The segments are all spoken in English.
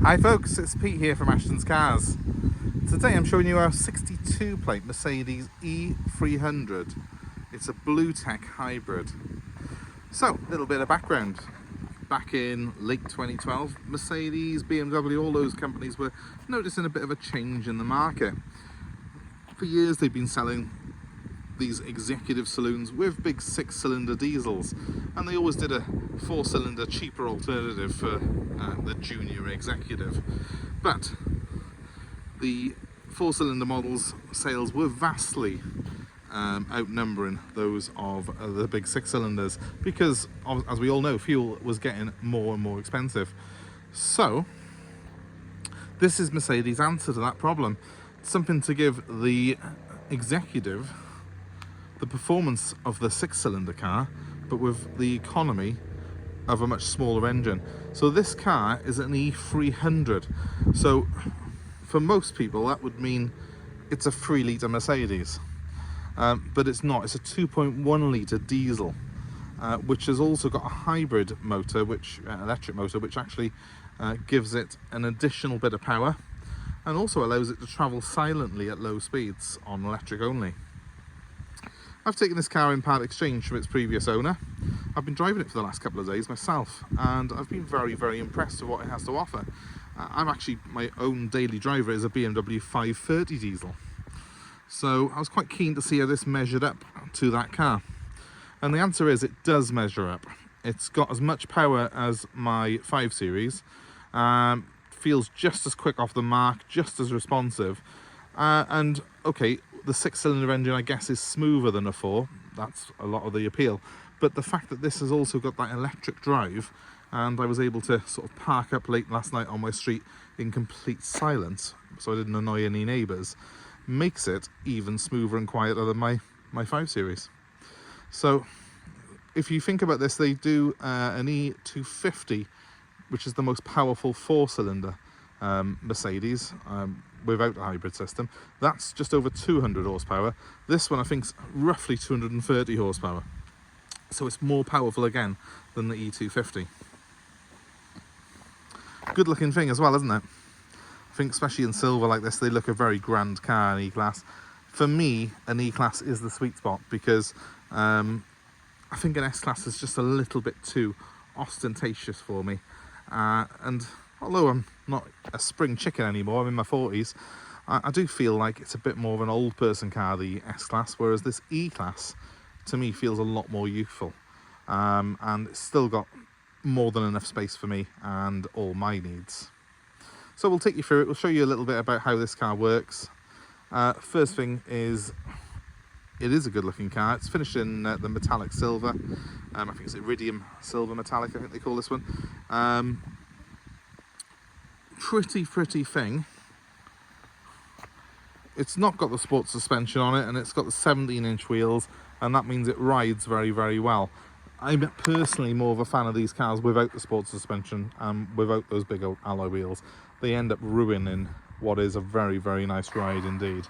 Hi folks, it's Pete here from Ashton's Cars. Today I'm showing you our 62 plate Mercedes E300. It's a blueTec hybrid. So, a little bit of background. Back in late 2012, Mercedes, BMW, all those companies were noticing a bit of a change in the market. For years they've been selling these executive saloons with big 6-cylinder diesels, and they always did a 4-cylinder cheaper alternative for the junior executive. But the 4-cylinder models sales were vastly outnumbering those of the big 6-cylinders because, as we all know, fuel was getting more and more expensive. So this is Mercedes' answer to that problem, something to give the executive the performance of the 6-cylinder car, but with the economy of a much smaller engine. So this car is an E300. So for most people that would mean it's a 3-litre Mercedes, but it's not. It's a 2.1 litre diesel, which has also got a hybrid motor, electric motor, which actually gives it an additional bit of power and also allows it to travel silently at low speeds on electric only. I've taken this car in part exchange from its previous owner. I've been driving it for the last couple of days myself, and I've been very, very impressed with what it has to offer. My own daily driver is a BMW 530 diesel. So I was quite keen to see how this measured up to that car. And the answer is it does measure up. It's got as much power as my 5 Series, feels just as quick off the mark, just as responsive, and okay, the 6-cylinder engine I guess is smoother than a 4, that's a lot of the appeal, but the fact that this has also got that electric drive, and I was able to sort of park up late last night on my street in complete silence so I didn't annoy any neighbours, makes it even smoother and quieter than my 5 Series. So if you think about this, they do an E250, which is the most powerful 4-cylinder Mercedes, without a hybrid system. That's just over 200 horsepower. This one I think is roughly 230 horsepower. So it's more powerful again than the E250. Good looking thing as well, isn't it? I think especially in silver like this, they look a very grand car, an E-Class. For me, an E-Class is the sweet spot because I think an S-Class is just a little bit too ostentatious for me. And although I'm not a spring chicken anymore, I'm in my 40s, I do feel like it's a bit more of an old person car, the S-Class, whereas this E-Class, to me, feels a lot more youthful. And it's still got more than enough space for me and all my needs. So we'll take you through it. We'll show you a little bit about how this car works. First thing is, it is a good looking car. It's finished in the metallic silver. I think it's iridium silver metallic, I think they call this one. Pretty thing. It's not got the sports suspension on it, and it's got the 17-inch wheels, and that means it rides very, very well. I'm personally more of a fan of these cars without the sports suspension and without those big alloy wheels. They end up ruining what is a very, very nice ride indeed.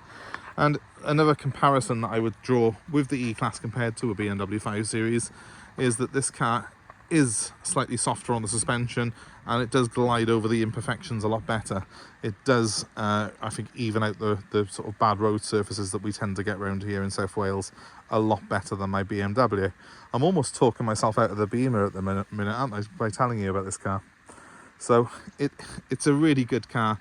And another comparison that I would draw with the E-Class compared to a BMW 5 Series is that this car is slightly softer on the suspension, and it does glide over the imperfections a lot better. It does, I think, even out the sort of bad road surfaces that we tend to get around here in South Wales a lot better than my BMW. I'm almost talking myself out of the Beamer at the minute, aren't I, by telling you about this car. So it's a really good car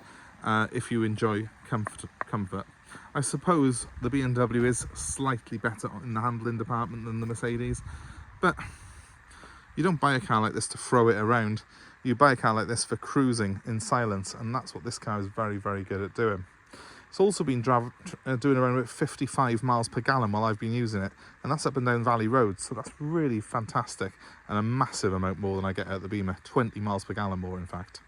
if you enjoy comfort. I suppose the BMW is slightly better in the handling department than the Mercedes, but you don't buy a car like this to throw it around. You buy a car like this for cruising in silence, and that's what this car is very, very good at doing. It's also been doing around about 55 miles per gallon while I've been using it, and that's up and down valley roads, so that's really fantastic and a massive amount more than I get out of the Beamer, 20 miles per gallon more in fact.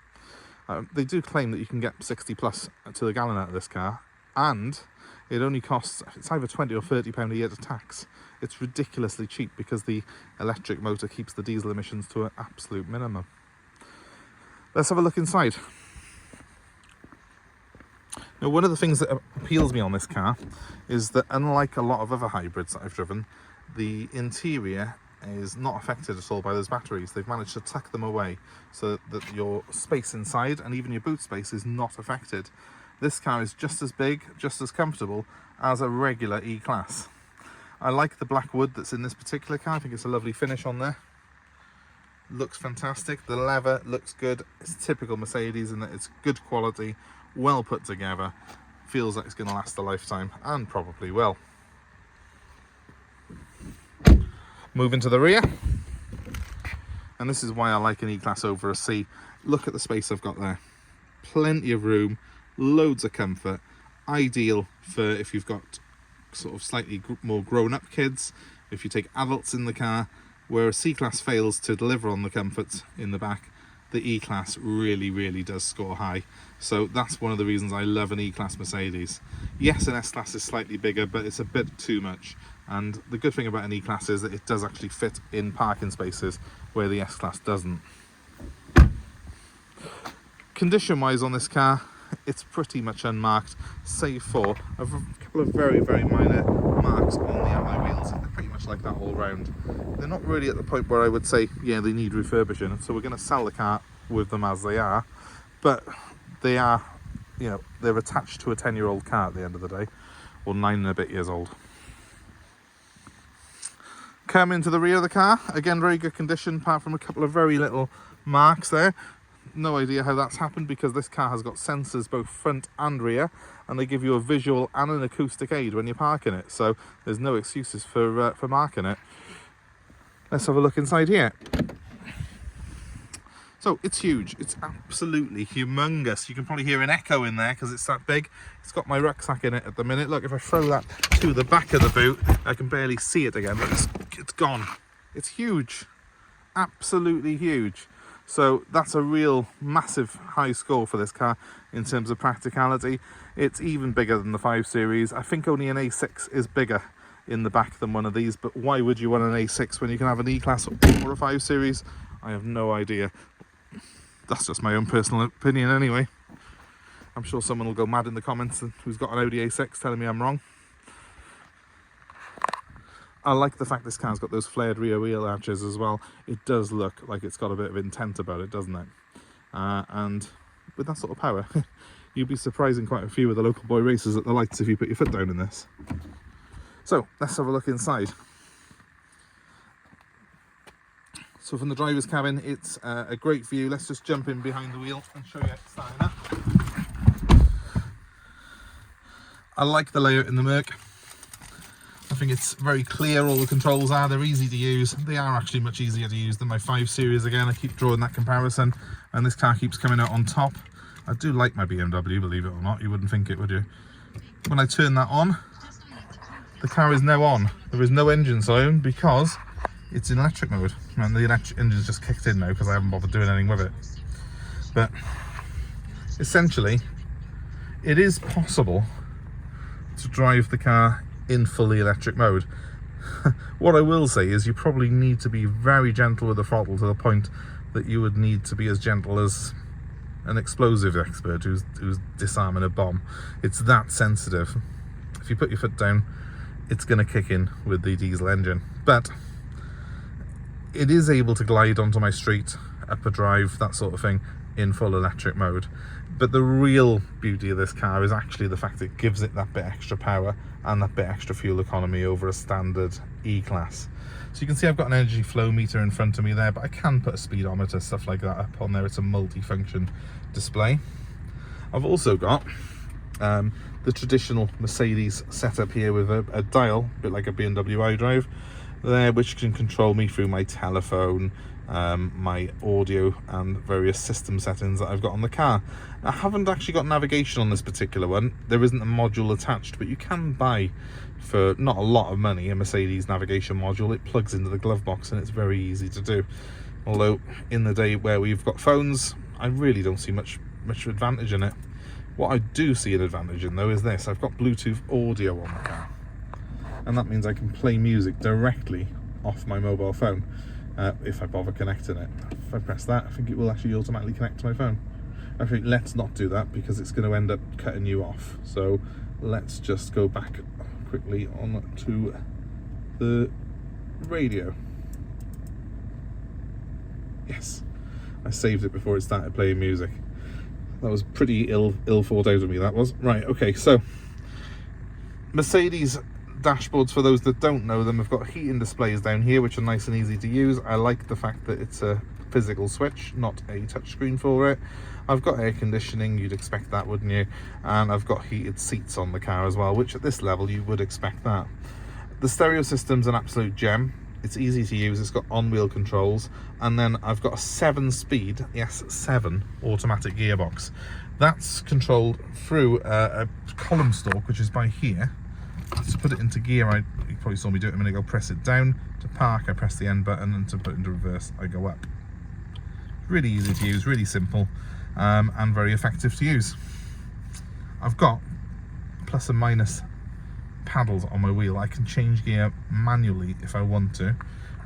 They do claim that you can get 60 plus to the gallon out of this car, and it only costs, it's either £20 or £30 a year to tax. It's ridiculously cheap because the electric motor keeps the diesel emissions to an absolute minimum. Let's have a look inside. Now, one of the things that appeals me on this car is that, unlike a lot of other hybrids that I've driven, the interior is not affected at all by those batteries. They've managed to tuck them away so that your space inside and even your boot space is not affected. This car is just as big, just as comfortable as a regular E-Class. I like the black wood that's in this particular car. I think it's a lovely finish on there. Looks fantastic. The leather looks good. It's typical Mercedes in that it's good quality, well put together. Feels like it's going to last a lifetime, and probably will. Moving to the rear, and this is why I like an E-Class over a C. Look at the space I've got there. Plenty of room, loads of comfort, ideal for if you've got sort of slightly more grown-up kids, if you take adults in the car. Where a C-Class fails to deliver on the comfort in the back, the E-Class really does score high. So that's one of the reasons I love an E-Class Mercedes. Yes, an S-Class is slightly bigger, but it's a bit too much. And the good thing about an E-Class is that it does actually fit in parking spaces where the S-Class doesn't. Condition-wise on this car, it's pretty much unmarked, save for a couple of very minor marks on the alloy wheels. They're pretty much like that all round. They're not really at the point where I would say, yeah, they need refurbishing, so we're going to sell the car with them as they are. But they are, you know, they're attached to a 10-year-old car at the end of the day, or 9 and a bit years old. Coming to the rear of the car, again, very good condition, apart from a couple of very little marks there. No idea how that's happened, because this car has got sensors both front and rear, and they give you a visual and an acoustic aid when you're parking it, so there's no excuses for marking it. Let's have a look inside here. So it's huge, it's absolutely humongous. You can probably hear an echo in there because it's that big. It's got my rucksack in it at the minute. Look, if I throw that to the back of the boot, I can barely see it again, but it's gone. It's huge, absolutely huge. So that's a real massive high score for this car in terms of practicality. It's even bigger than the 5 Series. I think only an A6 is bigger in the back than one of these, but why would you want an A6 when you can have an E-Class or a 5 Series? I have no idea. That's just my own personal opinion anyway. I'm sure someone will go mad in the comments who's got an Audi A6 telling me I'm wrong. I like the fact this car's got those flared rear wheel arches as well. It does look like it's got a bit of intent about it, doesn't it? And with that sort of power, you'd be surprising quite a few of the local boy racers at the lights if you put your foot down in this. So let's have a look inside. So from the driver's cabin, it's a great view. Let's just jump in behind the wheel and show you it starting up. I like the layout in the Merc. I think it's very clear, all the controls are, they're easy to use. They are actually much easier to use than my 5 Series again. I keep drawing that comparison, and this car keeps coming out on top. I do like my BMW, believe it or not. You wouldn't think it, would you? When I turn that on, the car is now on. There is no engine sound because it's in electric mode, and the electric engine's just kicked in now because I haven't bothered doing anything with it. But essentially, it is possible to drive the car in fully electric mode. What I will say is you probably need to be very gentle with the throttle, to the point that you would need to be as gentle as an explosive expert who's disarming a bomb. It's that sensitive. If you put your foot down, it's going to kick in with the diesel engine. But it is able to glide onto my street, up a drive, that sort of thing, in full electric mode. But the real beauty of this car is actually the fact it gives it that bit extra power and that bit extra fuel economy over a standard E-Class. So you can see I've got an energy flow meter in front of me there, but I can put a speedometer, stuff like that, up on there. It's a multi-function display. I've also got the traditional Mercedes setup here with a dial, a bit like a BMW iDrive there, which can control me through my telephone, my audio, and various system settings that I've got on the car. I haven't actually got navigation on this particular one. There isn't a module attached, but you can buy, for not a lot of money, a Mercedes navigation module. It plugs into the glove box and it's very easy to do. Although in the day where we've got phones, I really don't see much advantage in it. What I do see an advantage in though is this: I've got Bluetooth audio on the car, and that means I can play music directly off my mobile phone if I bother connecting it. If I press that, I think it will actually automatically connect to my phone. Actually, let's not do that because it's going to end up cutting you off. So let's just go back quickly on to the radio. Yes, I saved it before it started playing music. That was pretty ill thought out of me, that was. Right, okay, so Mercedes dashboards, for those that don't know them, have got heating displays down here, which are nice and easy to use. I like the fact that it's a physical switch, not a touchscreen for it. I've got air conditioning, you'd expect that, wouldn't you? And I've got heated seats on the car as well, which at this level you would expect that. The stereo system's an absolute gem. It's easy to use, it's got on-wheel controls, and then I've got a 7-speed, yes, 7 automatic gearbox. That's controlled through a column stalk, which is by here. To put it into gear, you probably saw me do it a minute ago, press it down. To park, I press the end button, and to put it into reverse, I go up. Really easy to use, really simple, and very effective to use. I've got plus and minus paddles on my wheel. I can change gear manually if I want to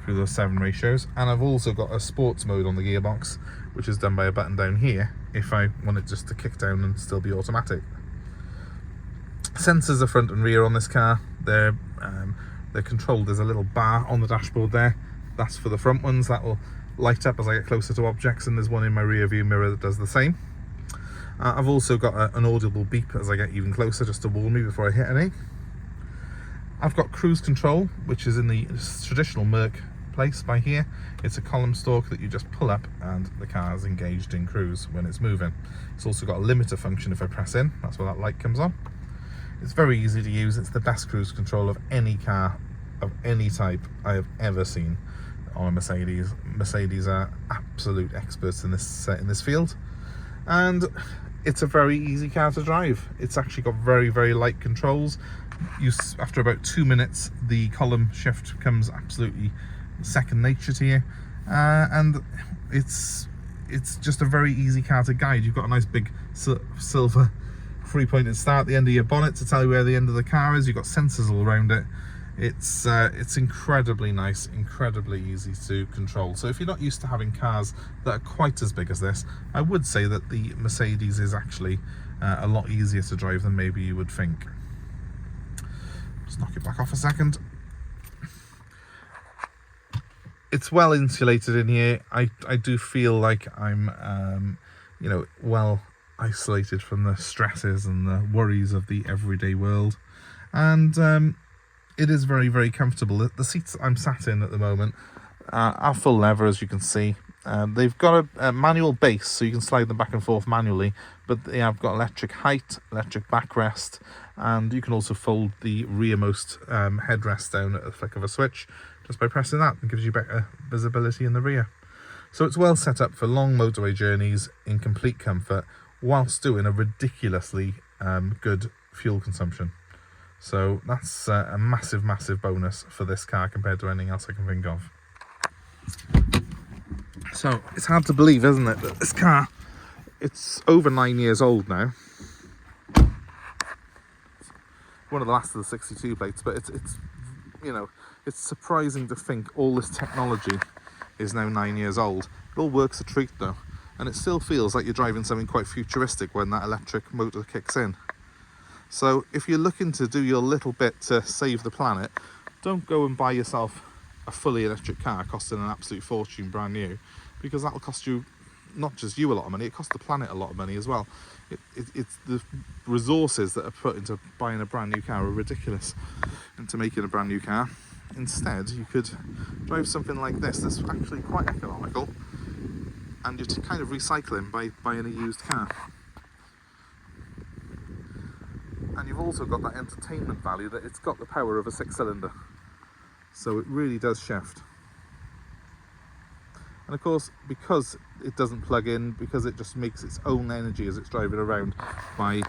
through those 7 ratios, and I've also got a sports mode on the gearbox, which is done by a button down here if I want it just to kick down and still be automatic. Sensors are front and rear on this car. They're controlled. There's a little bar on the dashboard there. That's for the front ones. That will light up as I get closer to objects, and there's one in my rear view mirror that does the same. I've also got an audible beep as I get even closer, just to warn me before I hit any. I've got cruise control, which is in the traditional Merc place by here. It's a column stalk that you just pull up and the car is engaged in cruise when it's moving. It's also got a limiter function if I press in. That's where that light comes on. It's very easy to use. It's the best cruise control of any car of any type I have ever seen on a Mercedes. Mercedes are absolute experts in this field, and it's a very easy car to drive. It's actually got very, very light controls. After about 2 minutes, the column shift becomes absolutely second nature to you, and it's just a very easy car to guide. You've got a nice big silver 3-pointed star at the end of your bonnet to tell you where the end of the car is. You've got sensors all around it. It's incredibly nice, incredibly easy to control. So if you're not used to having cars that are quite as big as this, I would say that the Mercedes is actually a lot easier to drive than maybe you would think. Just knock it back off a second. It's well insulated in here. I do feel like I'm well isolated from the stresses and the worries of the everyday world, and it is very, very comfortable. The seats I'm sat in at the moment are full leather, as you can see. They've got a manual base, so you can slide them back and forth manually, but they have got electric height, electric backrest, and you can also fold the rearmost headrest down at the flick of a switch just by pressing that. It gives you better visibility in the rear. So it's well set up for long motorway journeys in complete comfort, whilst doing a ridiculously good fuel consumption. So that's a massive, massive bonus for this car compared to anything else I can think of. So it's hard to believe, isn't it, that this car, it's over 9 years old now. One of the last of the 62 plates, but it's surprising to think all this technology is now 9 years old. It all works a treat though, and it still feels like you're driving something quite futuristic when that electric motor kicks in. So if you're looking to do your little bit to save the planet, don't go and buy yourself a fully electric car costing an absolute fortune brand new, because that'll cost you, not just you, a lot of money, it costs the planet a lot of money as well. It's the resources that are put into buying a brand new car are ridiculous into making a brand new car. Instead, you could drive something like this that's actually quite economical, and you're kind of recycling by buying a used car. And you've also got that entertainment value that it's got the power of a 6-cylinder. So it really does shift. And of course, because it doesn't plug in, because it just makes its own energy as it's driving around by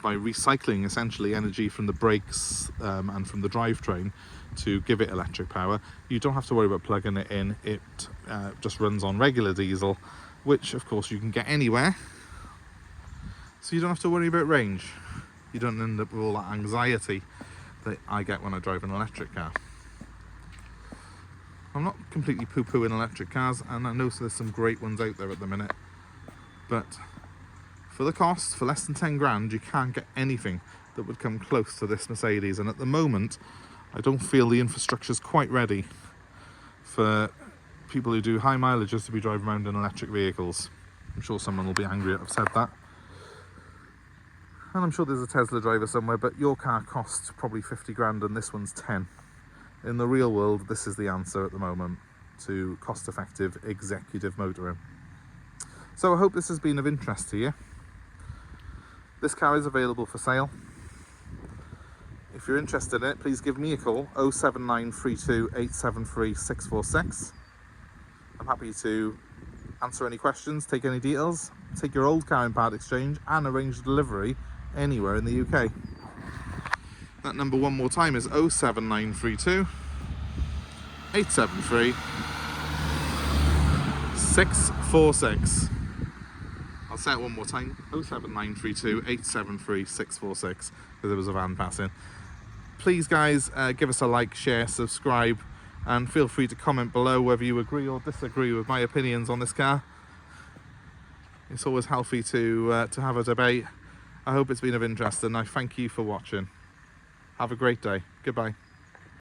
recycling essentially energy from the brakes and from the drivetrain to give it electric power, you don't have to worry about plugging it in. It just runs on regular diesel, which of course you can get anywhere. So you don't have to worry about range. You don't end up with all that anxiety that I get when I drive an electric car. I'm not completely poo-pooing electric cars, and I know there's some great ones out there at the minute, but for the cost, for less than 10 grand, you can't get anything that would come close to this Mercedes. And at the moment, I don't feel the infrastructure's quite ready for people who do high mileages to be driving around in electric vehicles. I'm sure someone will be angry that I've said that. And I'm sure there's a Tesla driver somewhere, but your car costs probably 50 grand and this one's 10. In the real world, this is the answer at the moment to cost-effective executive motoring. So I hope this has been of interest to you. This car is available for sale. If you're interested in it, please give me a call, 07932 873 646. I'm happy to answer any questions, take any details, take your old car in part exchange and arrange delivery anywhere in the UK. That number one more time is 07932 873 646. I'll say it one more time, 07932 873 646, because there was a van passing. Please guys, give us a like, share, subscribe, and feel free to comment below whether you agree or disagree with my opinions on this car. It's always healthy to have a debate. I hope it's been of interest, and I thank you for watching. Have a great day. Goodbye.